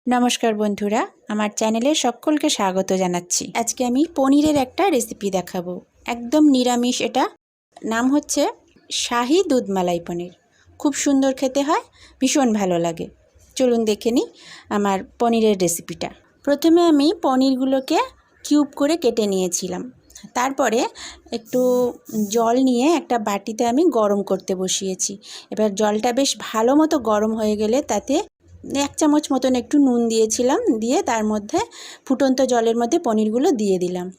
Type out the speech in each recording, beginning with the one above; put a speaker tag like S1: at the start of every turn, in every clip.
S1: नमस्कार बंधुरा आमार चैनेले सकलके स्वागत जानाच्छि। आज के आमी पनीरेर एकटा रेसिपि देखाबो, एकदम निरामिष। एटा नाम होच्छे शाही दूध मलाई पनीर। खूब सुंदर खेते हय, भीषण भालो लागे। चलुन देखे निई आमार पनीरेर रेसिपिटा। प्रथमे आमी पनीरगुलोके किউব करे केटे निয়েছিলাম। तारपरे एकटू जल निये एकटा बाटीते आमी गरम करते बसिয়েছি। एबार जलटा बेश भालो मतो गरम हये गेले ताते 1 চামচ मतन एकटू नुन दिएছিলাম, दिए तार मध्य फुटন্ত जलेर मध्य पनीरगुलो दिए दिलाम।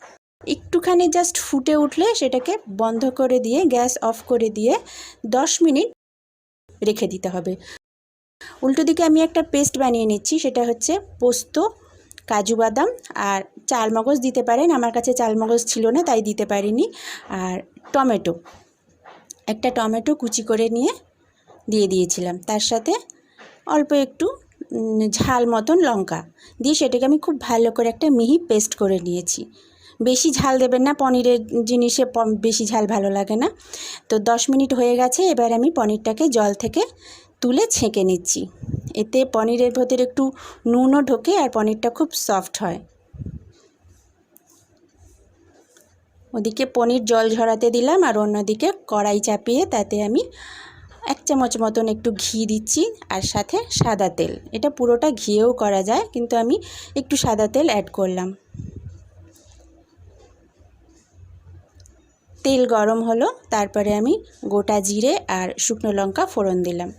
S1: एकटूखानी जास्ट फुटे उठले सेटाके बंध करे दिए गैस अफ करे दिए 10 मिनट रेखे दिते हबे। उल्टो दिके आमी एकटा पेस्ट बानिये निচ্ছি, सेटा हच्छे पोस्तो, काजू बादाम और चालमगज दिते पारेन। आमार काछे चालमगज छिलो ना ताई दिते पारिनी। और टमेटो, एकटा टमेटो कुचि करे निये दिए दिएছিলাম। तार साथे अल्प एकटू झाल मतन लंका दिए सेटाके आमी खूब भालो करे एकटा मिहि पेस्ट करे निয়েছি। बेशी झाल देबेन ना, पनीरेर जिनिसे बेशी झाल भालो लागे ना। तो 10 मिनट हये गेछे। एबार आमी पनीरटाके जल थेके तुले छेके निচ্ছি। एते पनीरेर भीतर एकटू नुनও ढोके और पनीरटा खूब सफ्ट हय। ओदिके पनीर जल झराते दिलाम और अन्यदिके कड़ाई चापिए ताते आमी 1 চামচ मतन एकटू घी दिচ্ছি और साथे सादा तेल। एटा पुरोटा घिएও करा যায়, किन्तु आमी एकटू सादा तेल ऐड करलाम। तेल गरम हलो, तारपरे आमी गोटा जिरे और शुकनो लंका फोड़न दिलाम।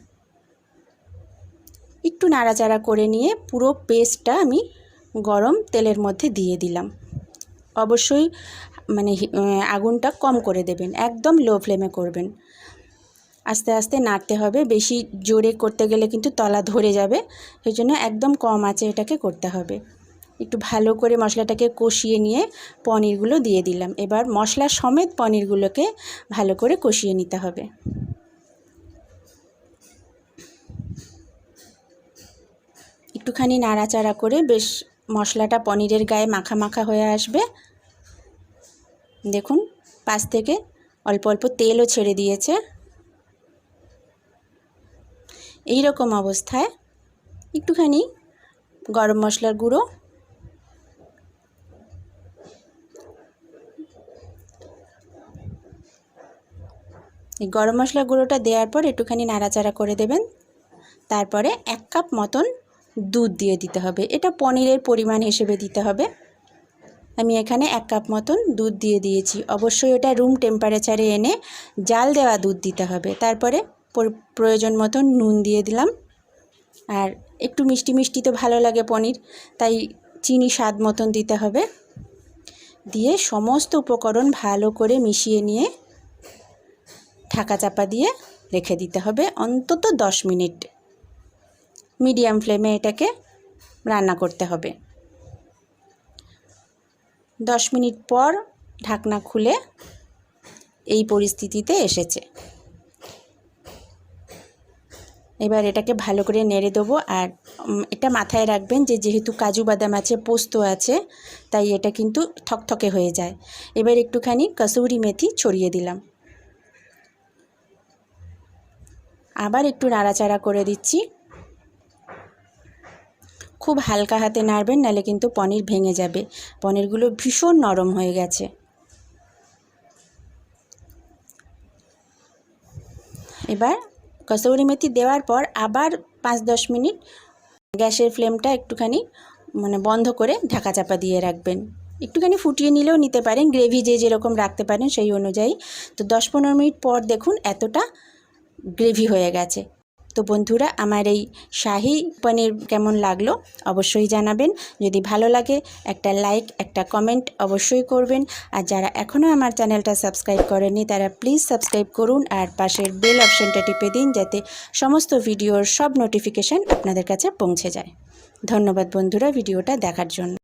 S1: एकटू नाड़ाचाड़ा करे निये पुरो पेस्टटा आमी गरम तेलेर मध्य दिए दिलाम। अवश्यई माने आगुनटा कम करे देबेन, एकदम लो फ्लेमे करबेन। आस्ते आस्ते नाड़ते हबे, बेशी जोरे करते गेले किन्तु तला धरे जाबे, सेइजन्य एकदम कम आँचे एटाके करते हबे। एकटू भालो करे मशलाटाके कषिये निये पनीरगुलो दिए दिलाम। एबार मशला समेत पनीरगुलोके भालो करे कषिये निते हबे। एकटूखानी नाड़ाचाड़ा करे बेश मशलाटा पनीरेर गाये माखा माखा हये आसबे। देखुन पाश थेके अल्प अल्प तेलও छेड़े दिएছে। এই রকম অবস্থায় একটুখানি গরম মশলার গুঁড়ো, এই গরম মশলার গুঁড়োটা দেওয়ার পর একটুখানি নাড়াচাড়া করে দেবেন। তারপরে 1 কাপ মতন দুধ দিয়ে দিতে হবে। এটা পনিরের পরিমাণ হিসেবে দিতে হবে। আমি এখানে 1 কাপ মতন দুধ দিয়ে দিয়েছি। অবশ্যই এটা রুম টেম্পারেচারে এনে জাল দেওয়া দুধ দিতে হবে। তারপরে प्रयोजन मतन नुन दिए दिलाम। और एकटू मिष्टि मिष्टि तो भालो लागे पनीर, ताई चीनी स्वाद मतन दिते हबे। दिए समस्त उपकरण भालो करे मिशिए निये ढाका चापा दिए रेखे दिते हबे अंतत 10 मिनट। मीडियम फ्लेमे एटाके रान्ना करते हबे। 10 मिनट पर ढाकना खुले এই পরিস্থিতিতে এসেছে। এবার এটাকে ভালো করে নেড়ে দেবো। আর এটা মাথায় রাখবেন যে যেহেতু কাজু বাদাম আছে, পোস্ত আছে, তাই এটা কিন্তু থকথকে হয়ে যায়। এবার একটুখানি কসুরি মেথি ছড়িয়ে দিলাম। আবার একটু নাড়াচাড়া করে দিচ্ছি। খুব হালকা হাতে নাড়বেন, নালে কিন্তু পনির ভেঙে যাবে। পনিরগুলো ভীষণ নরম হয়ে গেছে। এবার कसूरी मेथी देवार पर आबार 5-10 मिनट गैसेर फ्लेमटा एकटूखानी माने बंध करे ढाका चापा दिए राखबेन। एकटूखानी फुटिए निलेও निते पारेन, ग्रेभि जे जेरकम राखते पारेन सेई अनुयायी। तो 10-15 मिनट पर देखुन एतटा ग्रेभि हये गेছে। तो बंधुरा आमार এই शाही पनीर केमन लागलो अवश्यई जानाबेन। यदि भालो लागे एकटा लाइक एकटा कमेंट अवश्यई करबेन। और जारा एखोनो आमार चैनलटा सबस्क्राइब करेनনি तारा प्लिज सबस्क्राइब करुन और पाशेर बेल अपशनटा टिपे दिन जाते समस्त भिडियोर सब नोटिफिकेशन आपनादेर काछे पौंछे जाय। धन्यवाद बंधुरा भिडियोटा देखार जन्य।